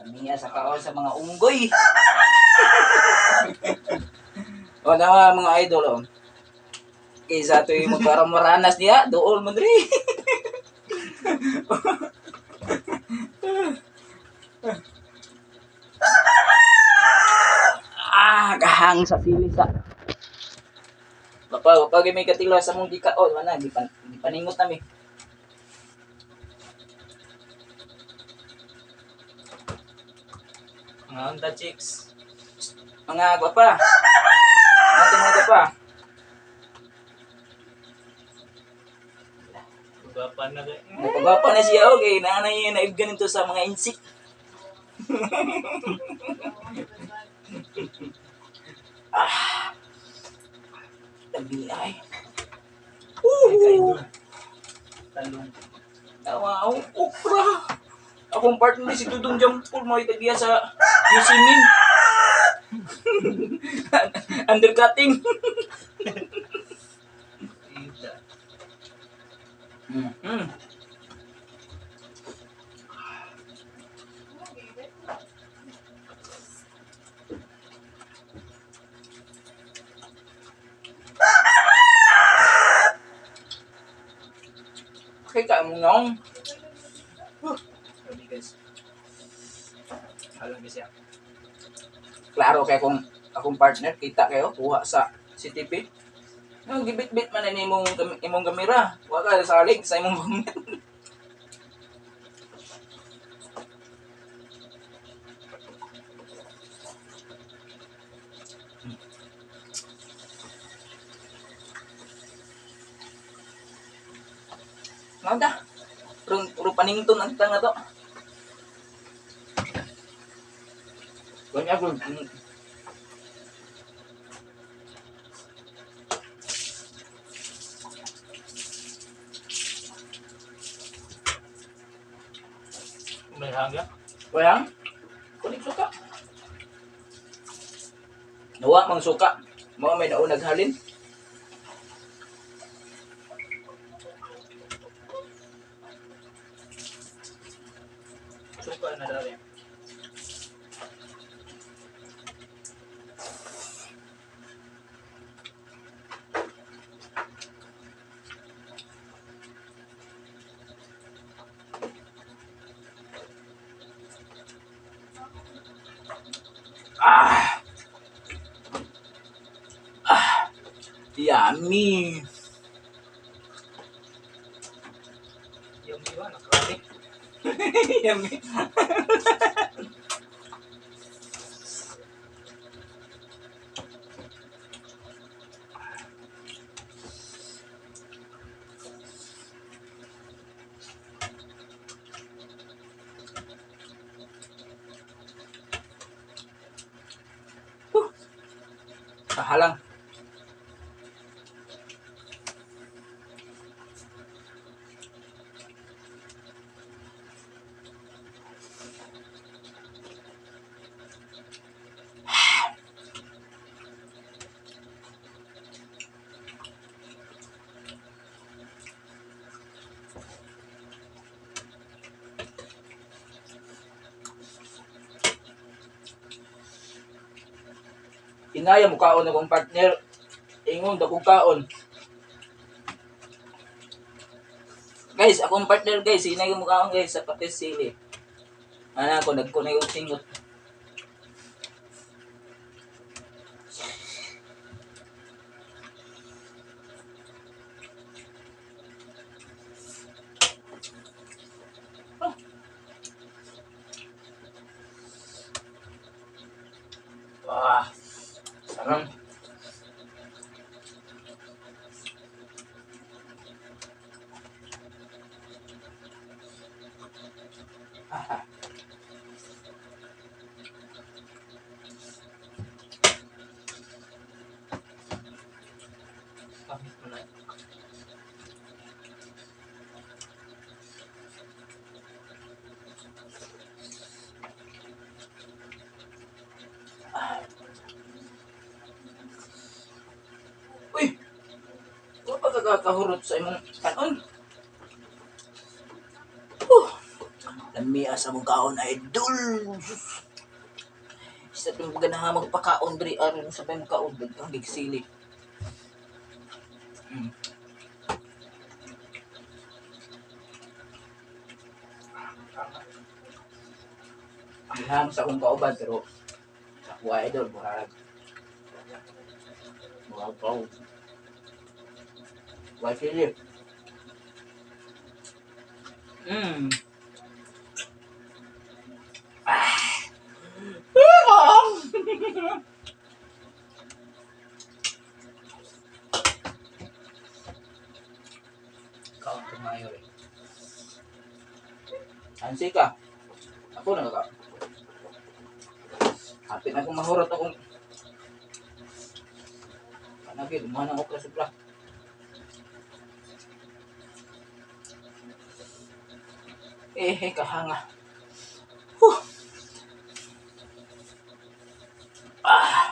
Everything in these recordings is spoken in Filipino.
Niya sa kaon sa mga unggoy. O na mga idol o. Kaysa ito yung magkaramaranas niya, doon mo diri. Kahang sa sili sa. Kapag may katilo sa mong gikaon, wala, di paningot namin. Mga Honda chicks. Mga gwapa. Mga gwapa. Gwapa na rin. Gwapa na siya, okay. Naanay naibgan ito sa mga insik. Tabi ay. Talong. Wow, okra. Akong partner si Dudong Jampol, mga itagiya sa Yusimin. Undercutting. Okay, kamu nong. Sabi guys. Alam kasi ako. Klaro kay akong partner kita kayo kuha sa CTP. Yung gibit-bit man ni imong kamera. Wa ka salig sa imong gamit. Nada. Pero panington ang tanga to. Kanya ko. May hangga. Kaya, kunik suka. Nawa mang suka. Mga may naunag halin. Suka na dali. Yummy. Yung iba, nakrami. Yummy. Kahalang. Inaya mo kaon akong partner. Ingon dakong kaon. Guys, akong partner guys, inaya mo kaon guys sa Patis Sili. Ana ko nagkunay og singot. Wah, sarap. Pamit mo na. Uy! Huwag pa kakahurot sa imong kanon. Lami asa mong kaon, idol. Sa itong ganahan magpakaon, diri, aron sabay mong kaon, ang gigsili. Ilham sa akong kauban, pero ako idol, buhag. Buhag kaon. Buhag sili. Kaon tumayo eh. Ansi ka. Ako na ka. Hapit na akong mahurot akong panagid, umuha ng okra-supra. Kahanga. Huh. Ah.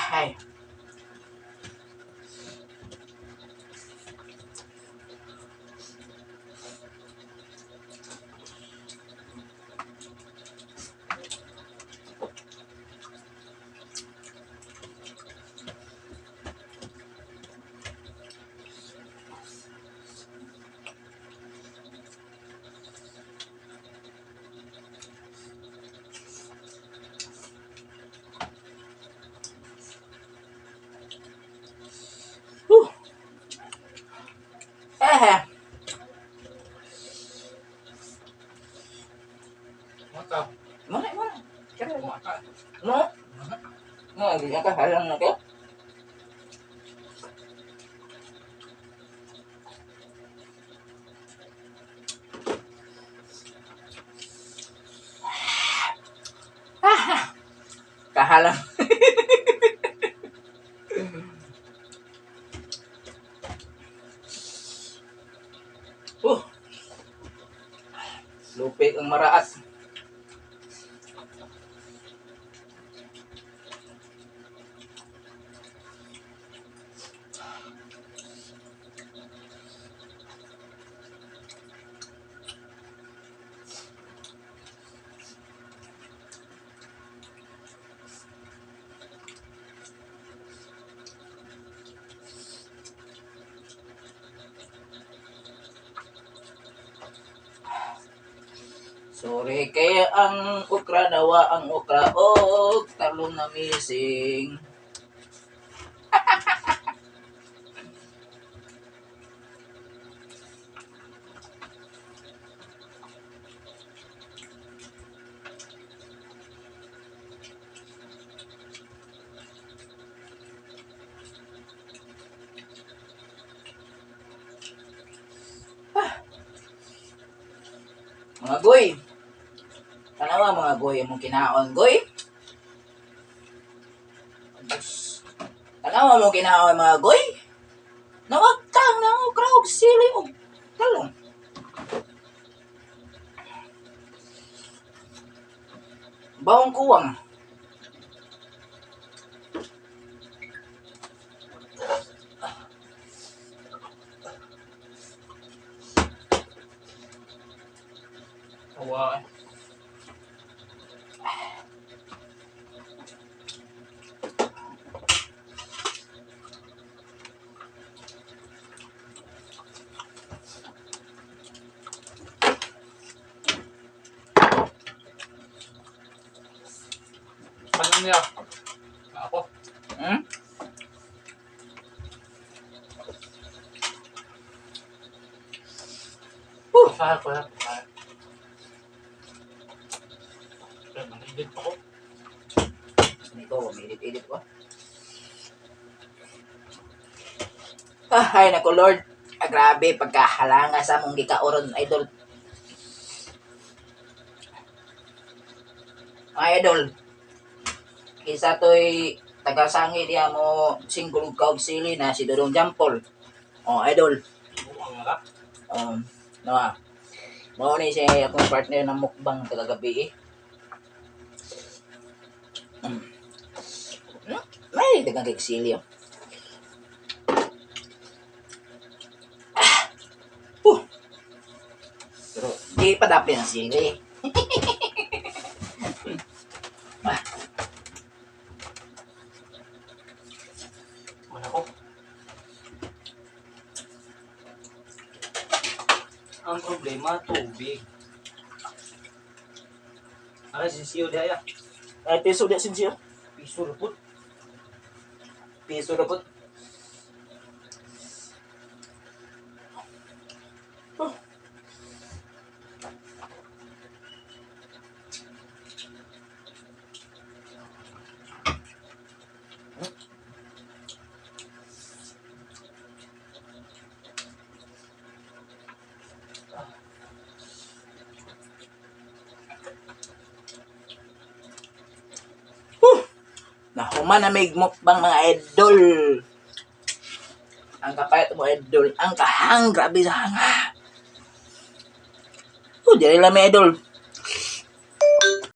Ay. Maka. Mana? Kaya mo. Maka. No? No, hindi ka halang na ko. Kahalang. Lupit ang maraas. Sorry kaya ang okra nawa ang okra og talong na missing. Mga goy. Tanawa mga goy among kinaon goy. Tanawa mo kinaon mga goy. Nawagtang na okra og sili og talong. Bawang kuwang. Awa. Ano niya? Ako. Hmm? Sahal ko yan. Pero manigid pa ko. Ito, umilit-ilit ko. Ay, naku Lord. Grabe, pagkahalanga sa mong gikauron, idol. Mga idol, isa to'y tagasangi niya mo singgol kaog sili na si Dodong Jampol. Oh, idol. Buwang nga. No, mao ni siya akong partner ng mukbang kagabi eh. May dagang kagsilyo. Pero di pa dapat ang sili. Wala ko. Ang problema, tubig. Ay, sisiyo daya. Ay, piso di sincere. Piso rupot. Piso na po. Nahuman na may mukbang mga idol. Ang kapayat mo idol. Ang kahang. Grabe sa hanga. Dili lang may idol.